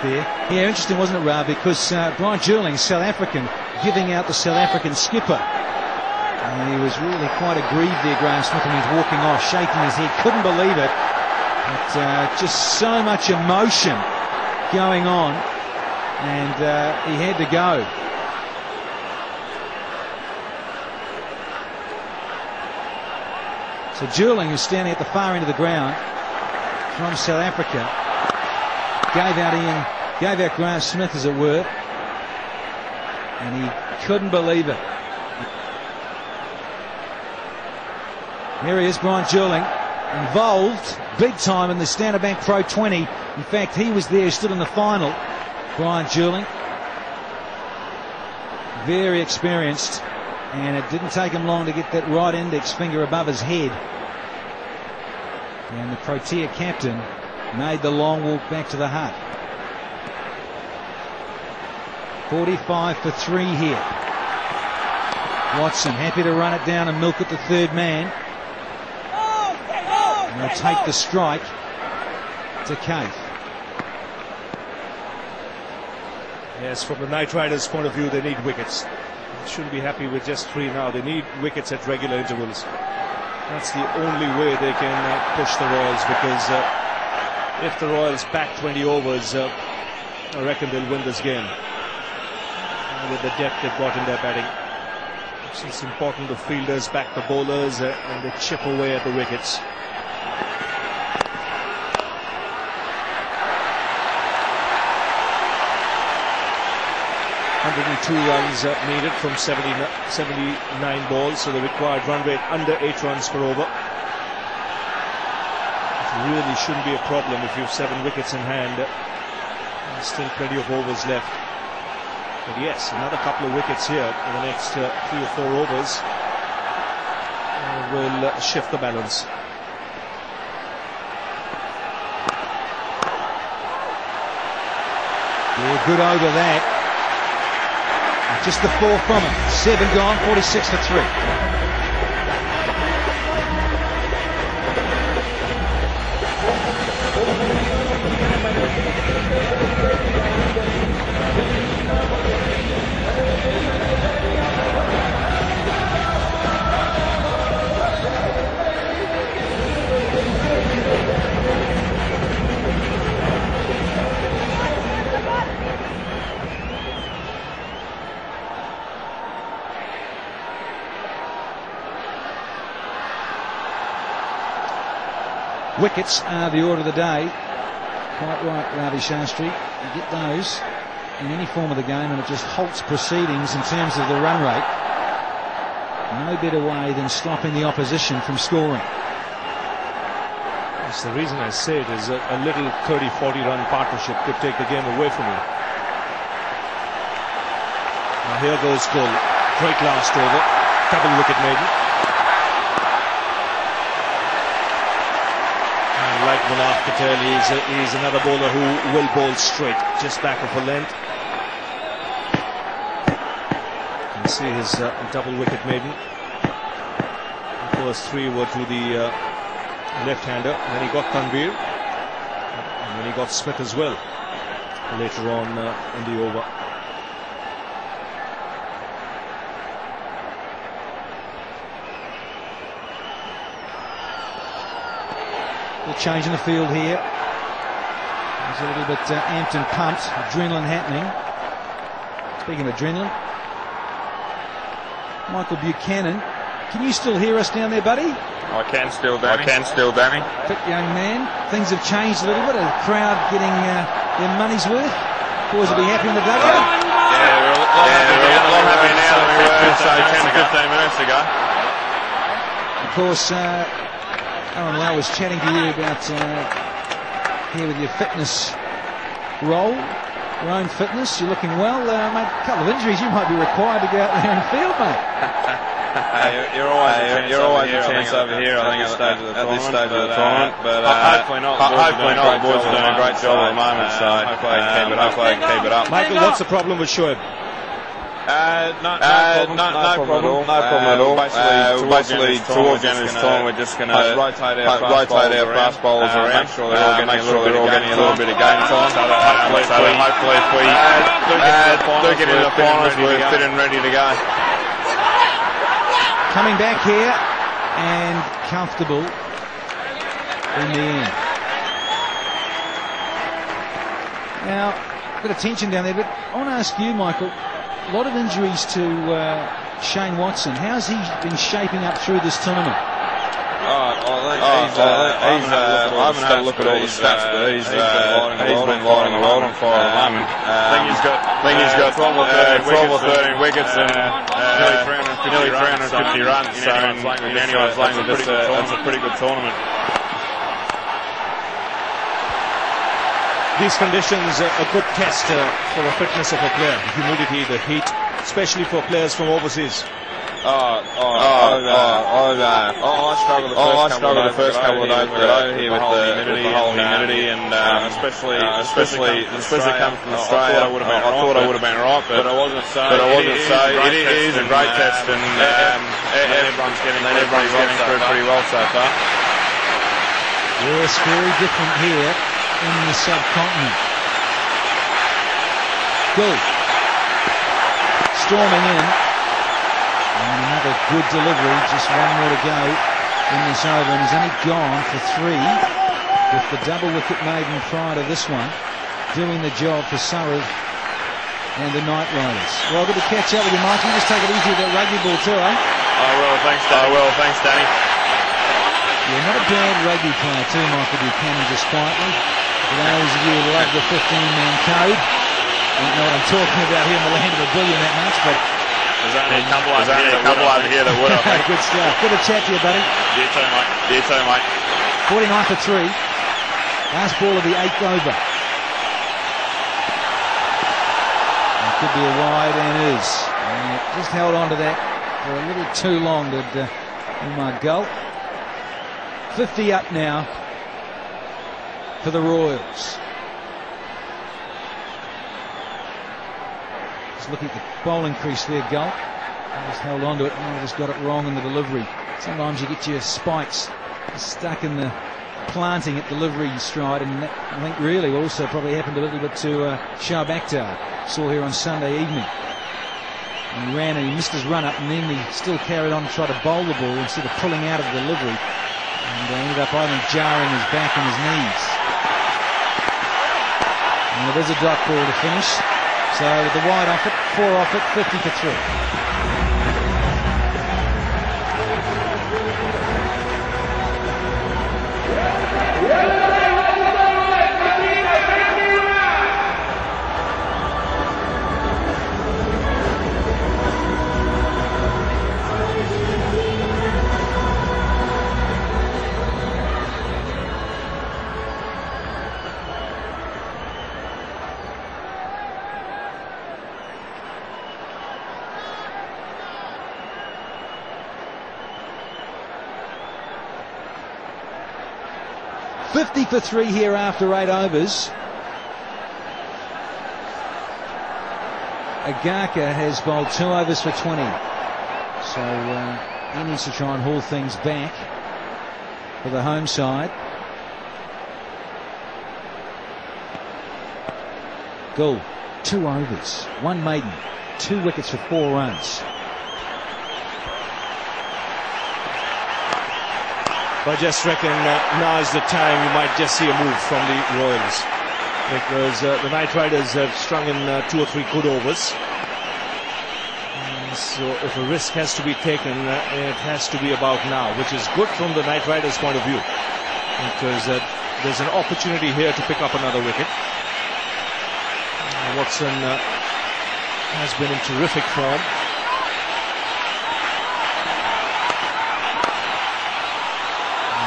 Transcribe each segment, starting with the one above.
there. Yeah, interesting, wasn't it, Ra? Because Brian Juling, South African, giving out the South African skipper. And he was really quite aggrieved there, Graham Smith, when he was walking off, shaking his head. Couldn't believe it. But just so much emotion going on. And he had to go. So Juling, who's standing at the far end of the ground from South Africa, gave out Graham Smith, as it were, and he couldn't believe it. Here he is, Brian Juling, involved big time in the Standard Bank Pro 20. In fact, he was there, stood in the final. Brian Juling, very experienced, and it didn't take him long to get that right index finger above his head. And the Protea captain made the long walk back to the hut. 45 for 3 here. Watson happy to run it down and milk it the third man. And they'll take the strike to Keith. Yes, from the Knight Riders' point of view, they need wickets. They shouldn't be happy with just 3 now. They need wickets at regular intervals. That's the only way they can push the Royals, because if the Royals back 20 overs, I reckon they'll win this game. With the depth they've got in their batting, it's important the fielders back the bowlers and they chip away at the wickets. .102 runs needed from 79 balls, so the required run rate under 8 runs per over. It really shouldn't be a problem if you have 7 wickets in hand. There's still plenty of overs left. But yes, another couple of wickets here in the next 3 or 4 overs will shift the balance. Yeah, good over that. Just the 4 from it. 7 gone, 46 for 3. Wickets are the order of the day. Quite right, Ravi Shastri. You get those in any form of the game and it just halts proceedings in terms of the run rate. No better way than stopping the opposition from scoring. That's the reason I say it is a little 30-40 run partnership could take the game away from you. Now here goes goal. Great last over. Double wicket maiden. Like Munaf Patel, he's another bowler who will bowl straight, just back of a length. You can see his double wicket maiden. The first 3 were to the left-hander. Then he got Tanvir, and then he got Smith as well later on in the over. The change in the field here. He's a little bit amped and pumped. Adrenaline happening. Speaking of adrenaline, Michael Buchanan. Can you still hear us down there, buddy? I can still, Danny. Fit young man. Things have changed a little bit. A crowd getting their money's worth. Boys will be happy in the dugout. Yeah, we're a lot happier now than we were, say, 10 to 15 minutes ago. Of course, Aaron Lau was chatting to you about here with your fitness role, your own fitness. You're looking well, mate. A couple of injuries, you might be required to go out there and field, mate. You're always a chance over here. I think at this stage of the tournament, but hopefully not. The boys are doing a great job at the moment, so hopefully I can keep it up. Michael, what's the problem with Shoaib? No problem at all. Basically, towards the end of this time, we're just going to rotate our fast bowlers around, make sure they're all getting a little bit of game time. So that hopefully, if we do get into the finals, we're fit and ready to go. Coming back here and comfortable in the end. Now, a bit of tension down there, but I want to ask you, Michael, a lot of injuries to Shane Watson. How's he been shaping up through this tournament? I haven't had a look at all the stats, but he's been lighting the world on fire at the moment. I think he's got 12 or 13 wickets and nearly 350 runs. So in anyone's language, that's a pretty good tournament. These conditions are a good test for the fitness of a player. The humidity, the heat, especially for players from overseas. I struggled the first couple of days over here with the whole humidity, and especially coming from Australia. I thought I would have been right, but I wasn't. It is a great test, and everyone's getting through it pretty well so far. Yes, very different here in the subcontinent. Goal. Storming in. And another good delivery. Just one more to go in this over. And he's only gone for 3 with the double wicket maiden prior to this one, doing the job for Surrey and the Night Riders. Well, good to catch up with you, Mike. You just take it easy with that rugby ball too, eh? Thanks, Danny. You're not a bad rugby player too, Michael Buchanan, just quietly. For those of you who love the 15-man code, I don't know what I'm talking about here in the land of a billion that much, but there's only a couple over here that would, I think. Good stuff. Good to chat to you, buddy. You too, mate. 49 for 3. Last ball of the 8th over. It could be a wide, and is. And just held on to that for a little too long, did Umar Gul. 50 up now for the Royals. Just looking at the bowling crease there, Gull. Just held on to it and just got it wrong in the delivery. Sometimes you get your spikes stuck in the planting at delivery stride, and that, I think, really also probably happened a little bit to Shoaib Akhtar. Saw here on Sunday evening. And he ran and he missed his run up, and then he still carried on to try to bowl the ball instead of pulling out of the delivery. And ended up, I think, jarring his back and his knees. And there's a dot ball to finish. So with the wide off it, 4 off it, 50 for 3. For 3 here after 8 overs. Agaka has bowled 2 overs for 20. So he needs to try and haul things back for the home side. Goal, 2 overs, 1 maiden, 2 wickets for 4 runs. I just reckon now's the time you might just see a move from the Royals, because the Night Riders have strung in 2 or 3 good overs. So if a risk has to be taken, it has to be about now, which is good from the Night Riders' point of view, because there's an opportunity here to pick up another wicket. Watson has been in terrific form.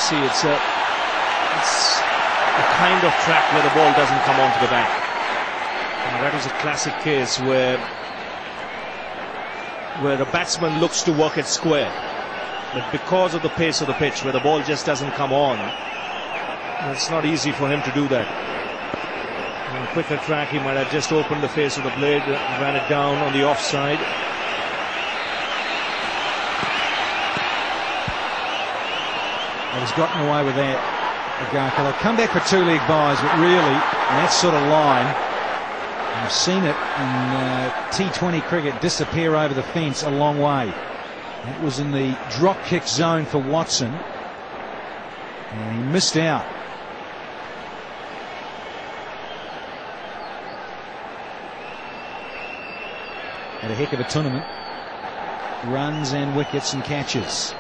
See, it's a kind of track where the ball doesn't come onto the bank. And that was a classic case where the batsman looks to work it square, but because of the pace of the pitch, where the ball just doesn't come on, it's not easy for him to do that. And quicker track, he might have just opened the face of the blade, ran it down on the offside. Well, he's gotten away with that, Agarkar. They'll come back for two-leg buys, but really, in that sort of line, I've seen it in T20 cricket disappear over the fence a long way. That was in the drop kick zone for Watson, and he missed out. Had a heck of a tournament. Runs and wickets and catches.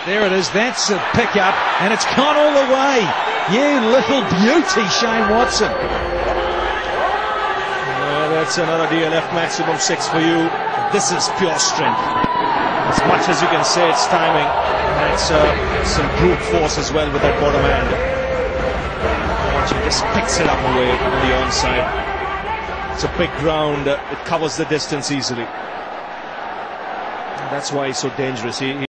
There it is. That's a pickup, and it's gone all the way. You little beauty, Shane Watson. That's another DLF maximum 6 for you. This is pure strength. As much as you can say it's timing, that's some brute force as well with that bottom hand. Watch, he just picks it up away on the onside. It's a big ground. It covers the distance easily. That's why he's so dangerous.